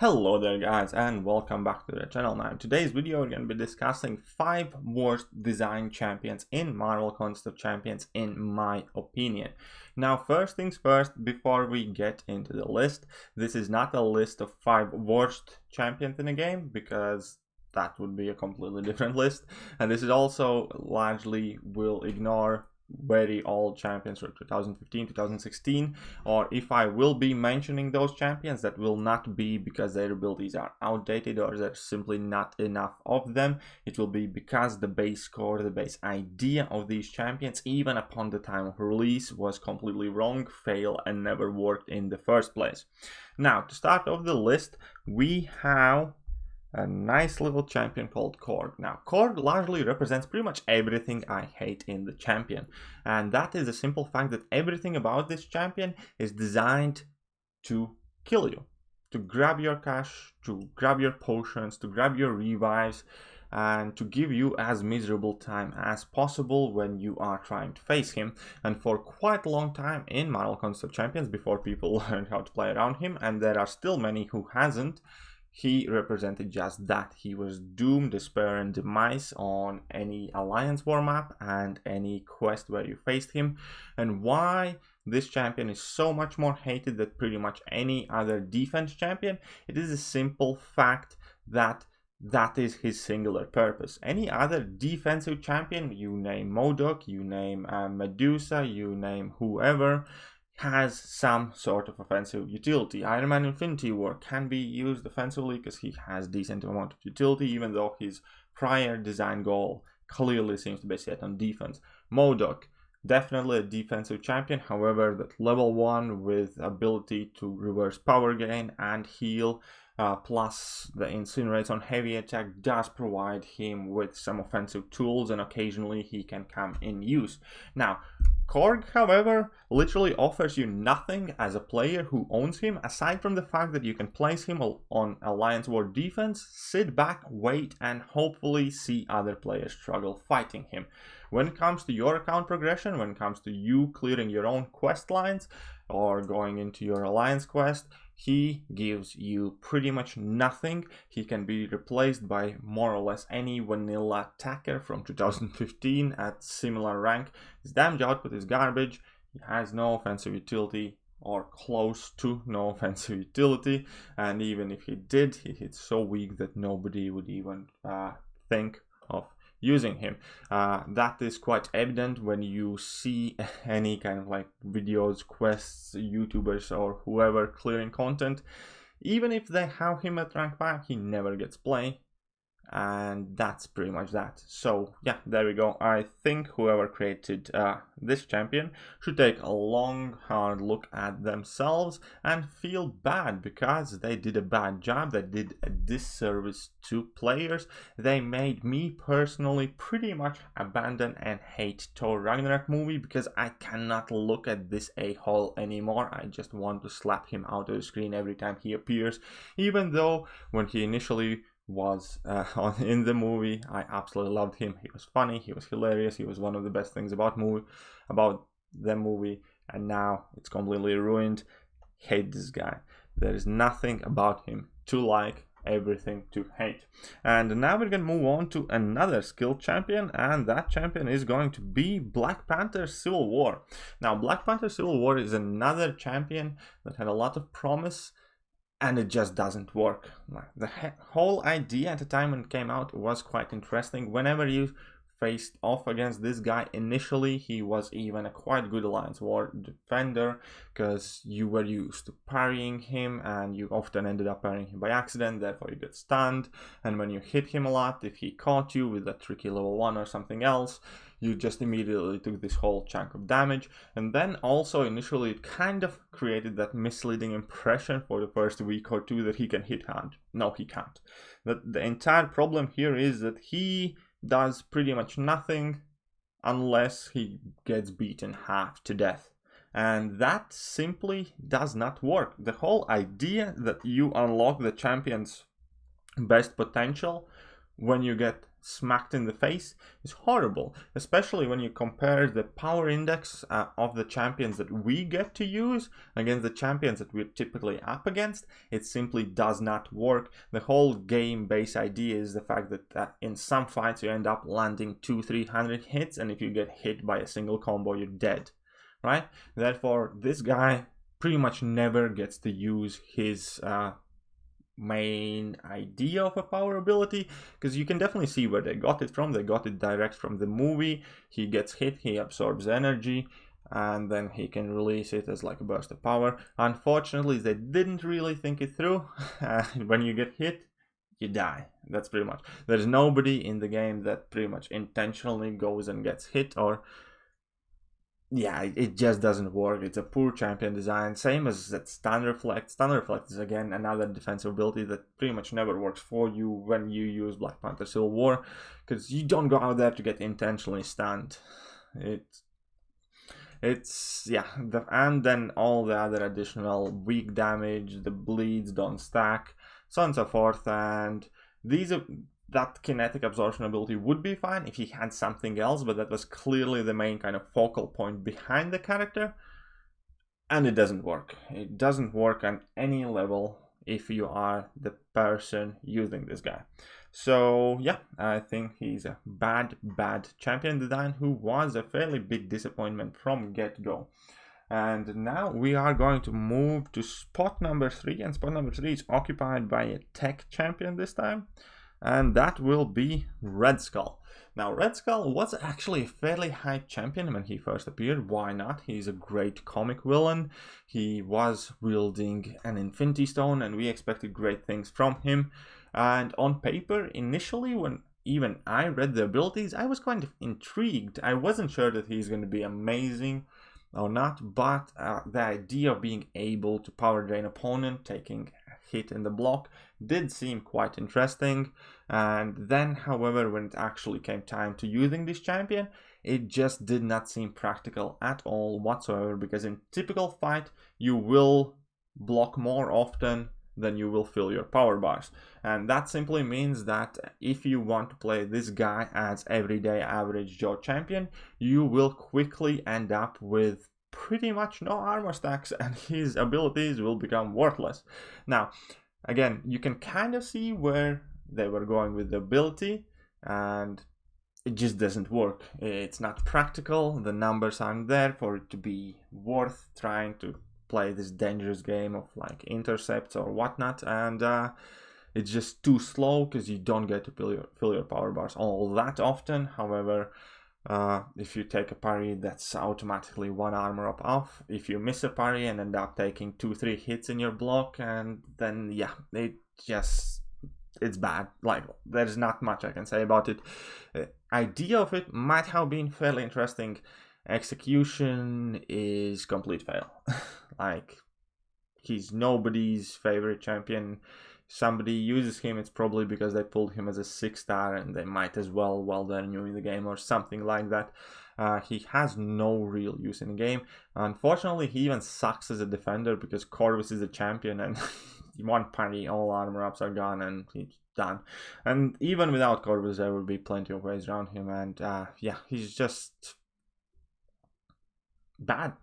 Hello there guys, and welcome back to the channel. Now in today's video we're going to be discussing 5 worst design champions in Marvel Contest of Champions in my opinion. Now first things first, before we get into the list, this is not a list of 5 worst champions in a game, because that would be a completely different list, and this is also largely will ignore very old champions from 2015 2016, or if I will be mentioning those champions, that will not be because their abilities are outdated or there's simply not enough of them. It will be because the base core, the base idea of these champions, even upon the time of release, was completely wrong, failed, and never worked in the first place. Now to start off the list, we have a nice little champion called Korg. Now, Korg largely represents pretty much everything I hate in the champion. And that is the simple fact that everything about this champion is designed to kill you. To grab your cash, to grab your potions, to grab your revives, and to give you as miserable time as possible when you are trying to face him. And for quite a long time in Marvel Contest of Champions, before people learned how to play around him, and there are still many who hasn't, he represented just that. He was doom, despair, and demise on any Alliance War map and any quest where you faced him. And why this champion is so much more hated than pretty much any other defense champion, it is a simple fact that that is his singular purpose. Any other defensive champion, you name MODOK, you name Medusa, you name whoever, has some sort of offensive utility. Iron Man Infinity War can be used offensively because he has decent amount of utility, even though his prior design goal clearly seems to be set on defense. MODOK, definitely a defensive champion, however that level 1 with ability to reverse power gain and heal, plus the incinerates on heavy attack, does provide him with some offensive tools, and occasionally he can come in use. Now Korg, however, literally offers you nothing as a player who owns him, aside from the fact that you can place him on Alliance War defense, sit back, wait, and hopefully see other players struggle fighting him. When it comes to your account progression, when it comes to you clearing your own quest lines or going into your Alliance quest, he gives you pretty much nothing. He can be replaced by more or less any vanilla attacker from 2015 at similar rank. His damage output is garbage. He has no offensive utility, or close to no offensive utility, and even if he did, he hits so weak that nobody would even think of using him. That is quite evident when you see any kind of like videos, quests, YouTubers, or whoever clearing content. Even if they have him at rank 5, he never gets play. And that's pretty much that. So yeah, there we go. I think whoever created this champion should take a long hard look at themselves and feel bad, because they did a bad job. They did a disservice to players. They made me personally pretty much abandon and hate Thor Ragnarok movie, because I cannot look at this a-hole anymore. I just want to slap him out of the screen every time he appears, even though when he initially was in the movie, I absolutely loved him. He was funny, he was hilarious, he was one of the best things about the movie, and now it's completely ruined. Hate this guy. There is nothing about him to like, everything to hate. And now we're gonna move on to another skilled champion, and that champion is going to be Black Panther Civil War. Now Black Panther Civil War is another champion that had a lot of promise, and it just doesn't work. The whole idea at the time when it came out was quite interesting. Whenever you faced off against this guy, initially he was even a quite good Alliance War defender, because you were used to parrying him, and you often ended up parrying him by accident, therefore you get stunned. And when you hit him a lot, if he caught you with a tricky level 1 or something else, you just immediately took this whole chunk of damage. And then also initially it kind of created that misleading impression for the first week or two that he can hit hand. No, he can't. The entire problem here is that he does pretty much nothing unless he gets beaten half to death. And that simply does not work. The whole idea that you unlock the champion's best potential when you get smacked in the face is horrible, especially when you compare the power index of the champions that we get to use against the champions that we're typically up against. It simply does not work. The whole game base idea is the fact that in some fights you end up landing 200-300 hits, and if you get hit by a single combo, you're dead, right? Therefore, this guy pretty much never gets to use his main idea of a power ability, because you can definitely see where they got it from. They got it direct from the movie. He gets hit, he absorbs energy, and then he can release it as like a burst of power. Unfortunately, they didn't really think it through. When you get hit, you die. That's pretty much. There's nobody in the game that pretty much intentionally goes and gets hit, or yeah, it just doesn't work. It's a poor champion design, same as that Stun Reflect. Stun Reflect is again another defensive ability that pretty much never works for you when you use Black Panther Civil War, because you don't go out there to get intentionally stunned. It's yeah, and then all the other additional weak damage, the bleeds don't stack, so on and so forth. And that kinetic absorption ability would be fine if he had something else, but that was clearly the main kind of focal point behind the character, and it doesn't work. It doesn't work on any level if you are the person using this guy. So yeah, I think he's a bad champion design who was a fairly big disappointment from get-go. And now we are going to move to spot number 3, and spot number 3 is occupied by a tech champion this time, and that will be Red Skull. Now, Red Skull was actually a fairly hyped champion when he first appeared. Why not? He's a great comic villain. He was wielding an Infinity Stone, and we expected great things from him. And on paper, initially, when even I read the abilities, I was kind of intrigued. I wasn't sure that he's going to be amazing or not, but the idea of being able to power drain opponent, taking a hit in the block, did seem quite interesting. And then, however, when it actually came time to using this champion, it just did not seem practical at all whatsoever, because in typical fight, you will block more often than you will fill your power bars. And that simply means that if you want to play this guy as everyday average Joe champion, you will quickly end up with pretty much no armor stacks, and his abilities will become worthless. Now, again, you can kind of see where they were going with the ability, and it just doesn't work. It's not practical. The numbers aren't there for it to be worth trying to play this dangerous game of like intercepts or whatnot, and it's just too slow because you don't get to fill your power bars all that often. However, if you take a parry, that's automatically 1 armor up off. If you miss a parry and end up taking 2-3 hits in your block, and then yeah, it's bad. Like, there's not much I can say about it. Idea of it might have been fairly interesting. Execution is complete fail. Like, he's nobody's favorite champion. Somebody uses him, it's probably because they pulled him as a 6-star and they might as well while they're new in the game or something like that. He has no real use in the game. Unfortunately, he even sucks as a defender because Corvus is a champion, and one parry, all armor ups are gone, and he's done. And even without Corvus, there will be plenty of ways around him, and yeah, he's just bad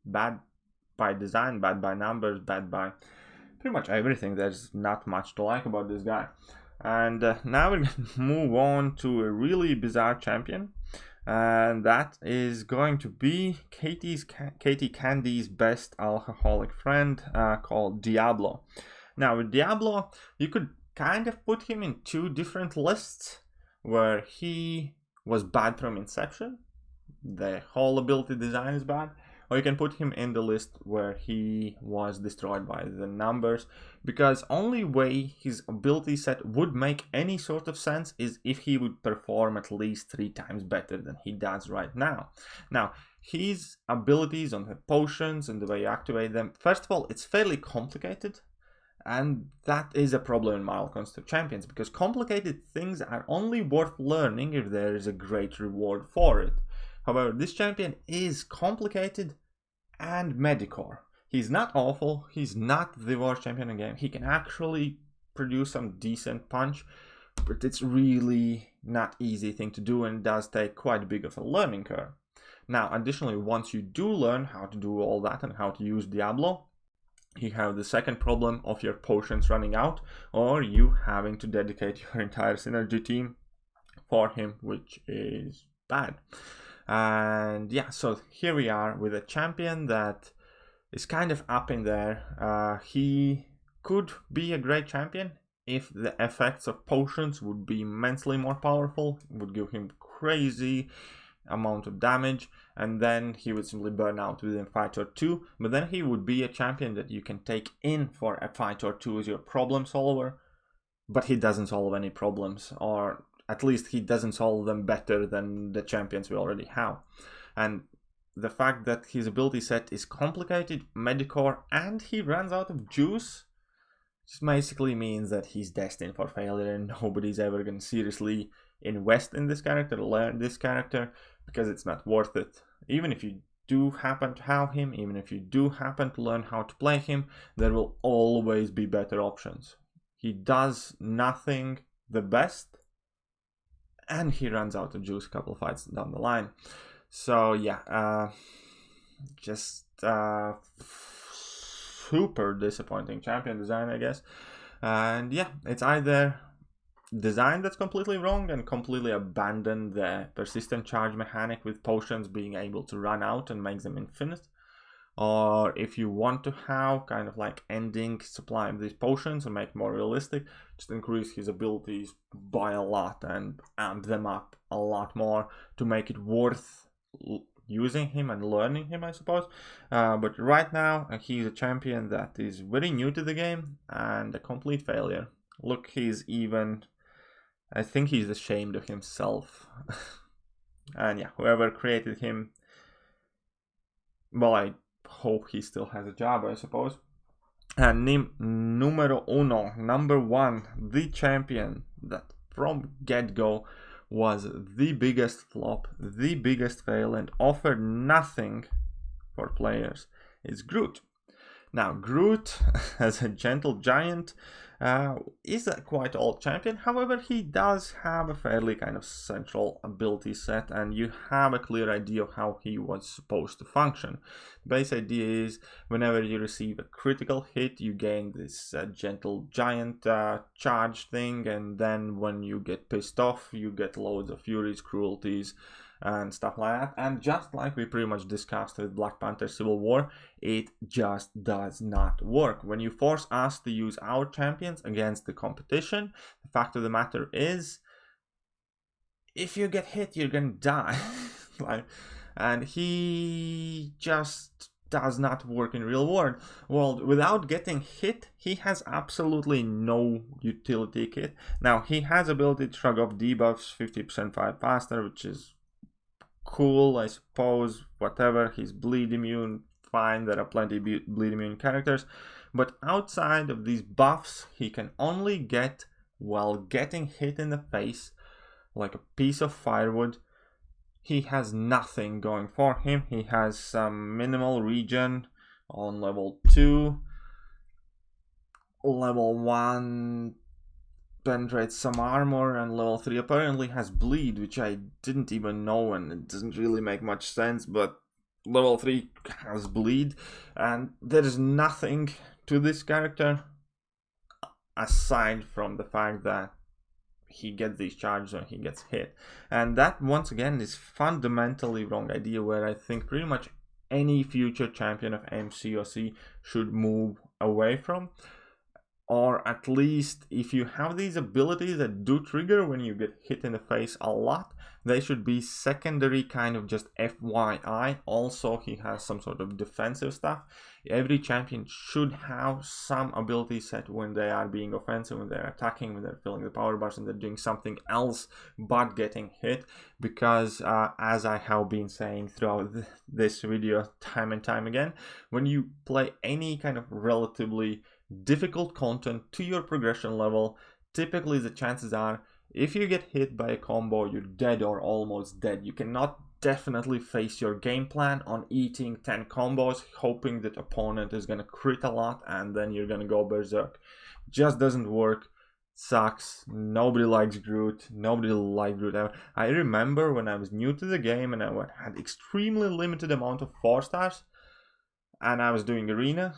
by design, bad by numbers, bad by pretty much everything. There's not much to like about this guy. And now we're going to move on to a really bizarre champion, and that is going to be Katie Candy's best alcoholic friend, called Diablo. Now with Diablo, you could kind of put him in 2 different lists, where he was bad from inception, the whole ability design is bad, or you can put him in the list where he was destroyed by the numbers, because only way his ability set would make any sort of sense is if he would perform at least 3 times better than he does right now. Now, his abilities on the potions and the way you activate them, first of all, it's fairly complicated, and that is a problem in Marvel Construct Champions, because complicated things are only worth learning if there is a great reward for it. However, this champion is complicated and medicore. He's not awful. He's not the worst champion in the game. He can actually produce some decent punch. but it's really not easy thing to do and does take quite big of a learning curve. Now, additionally, once you do learn how to do all that and how to use Diablo, you have the second problem of your potions running out, or you having to dedicate your entire synergy team for him, which is bad. And yeah, so here we are with a champion that is kind of up in there. He could be a great champion if the effects of potions would be immensely more powerful, would give him crazy amount of damage, and then he would simply burn out within a fight or two. But then he would be a champion that you can take in for a fight or two as your problem solver, but he doesn't solve any problems, or at least he doesn't solve them better than the champions we already have. And the fact that his ability set is complicated, Medicore, and he runs out of juice just basically means that he's destined for failure, and nobody's ever going to seriously invest in this character, learn this character, because it's not worth it. Even if you do happen to have him, even if you do happen to learn how to play him, there will always be better options. He does nothing the best, and he runs out of juice a couple of fights down the line. So yeah, just super disappointing champion design, I guess. And yeah, it's either design that's completely wrong and completely abandoned the persistent charge mechanic with potions being able to run out and makes them infinite, or if you want to have kind of like ending supply of these potions and make more realistic, just increase his abilities by a lot and amp them up a lot more to make it worth using him and learning him, I suppose. But right now he's a champion that is very new to the game and a complete failure. Look, he's even, I think he's ashamed of himself. And yeah, whoever created him, well, I hope he still has a job, I suppose. And numero uno, number one, the champion that from get-go was the biggest flop, the biggest fail, and offered nothing for players, is Groot. Now, Groot, as a gentle giant, is a quite old champion. However, he does have a fairly kind of central ability set, and you have a clear idea of how he was supposed to function. The base idea is whenever you receive a critical hit, you gain this gentle giant charge thing, and then when you get pissed off, you get loads of furies, cruelties, and stuff like that. And just like we pretty much discussed with Black Panther Civil War, it just does not work. When you force us to use our champions against the competition, the fact of the matter is, if you get hit, you're gonna die. And he just does not work in real world. Well, without getting hit, he has absolutely no utility kit. Now, he has ability to shrug off debuffs 50% fight faster, which is cool, I suppose, whatever. He's bleed immune, fine, there are plenty of bleed immune characters, but outside of these buffs, he can only get while getting hit in the face like a piece of firewood. He has nothing going for him. He has some minimal regen on level 2, level 1 penetrates some armor, and level 3 apparently has bleed, which I didn't even know, and it doesn't really make much sense, but level 3 has bleed, and there is nothing to this character aside from the fact that he gets these charges when he gets hit. And that, once again, is fundamentally wrong idea, where I think pretty much any future champion of MCOC should move away from. Or at least, if you have these abilities that do trigger when you get hit in the face a lot, they should be secondary, kind of just FYI. Also, he has some sort of defensive stuff. Every champion should have some ability set when they are being offensive, when they're attacking, when they're filling the power bars, and they're doing something else but getting hit. Because as I have been saying throughout this video time and time again, when you play any kind of relatively difficult content to your progression level, typically the chances are, if you get hit by a combo, you're dead or almost dead. You cannot definitely face your game plan on eating 10 combos, hoping that opponent is gonna crit a lot and then you're gonna go berserk. Just doesn't work. sucks. Nobody likes Groot. Nobody liked Groot ever. I remember when I was new to the game and I had extremely limited amount of 4 stars and I was doing arena,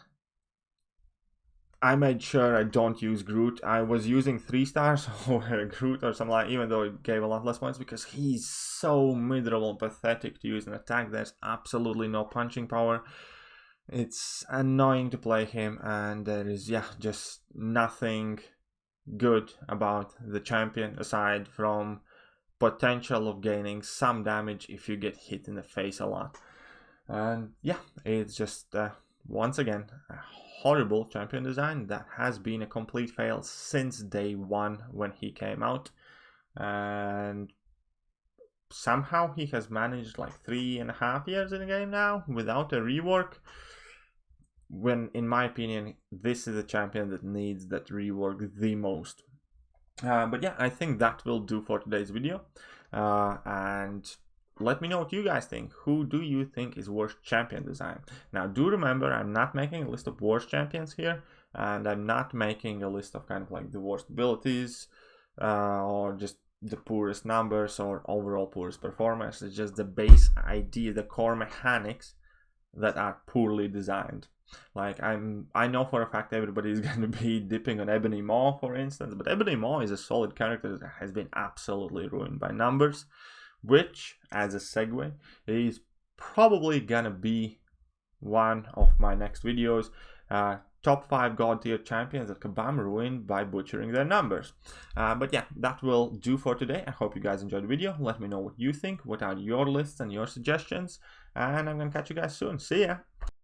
I made sure I don't use Groot. I was using 3 stars over Groot or something like, even though it gave a lot less points, because he's so miserable and pathetic to use an attack. There's absolutely no punching power. It's annoying to play him, and there is, yeah, just nothing good about the champion aside from potential of gaining some damage if you get hit in the face a lot. And yeah, it's just once again a horrible champion design that has been a complete fail since day one when he came out, and somehow he has managed like 3.5 years in the game now without a rework, when in my opinion this is a champion that needs that rework the most. But yeah, I think that will do for today's video, and let me know what you guys think. Who do you think is worst champion design? Now do remember, I'm not making a list of worst champions here, and I'm not making a list of kind of like the worst abilities or just the poorest numbers or overall poorest performance. It's just the base idea, the core mechanics that are poorly designed. Like I know for a fact everybody is going to be dipping on Ebony Maw, for instance, but Ebony Maw is a solid character that has been absolutely ruined by numbers, which, as a segue, is probably gonna be one of my next videos. Top 5 god tier champions that Kabam ruined by butchering their numbers. But yeah, that will do for today. I hope you guys enjoyed the video. Let me know what you think. What are your lists and your suggestions? And I'm gonna catch you guys soon. See ya!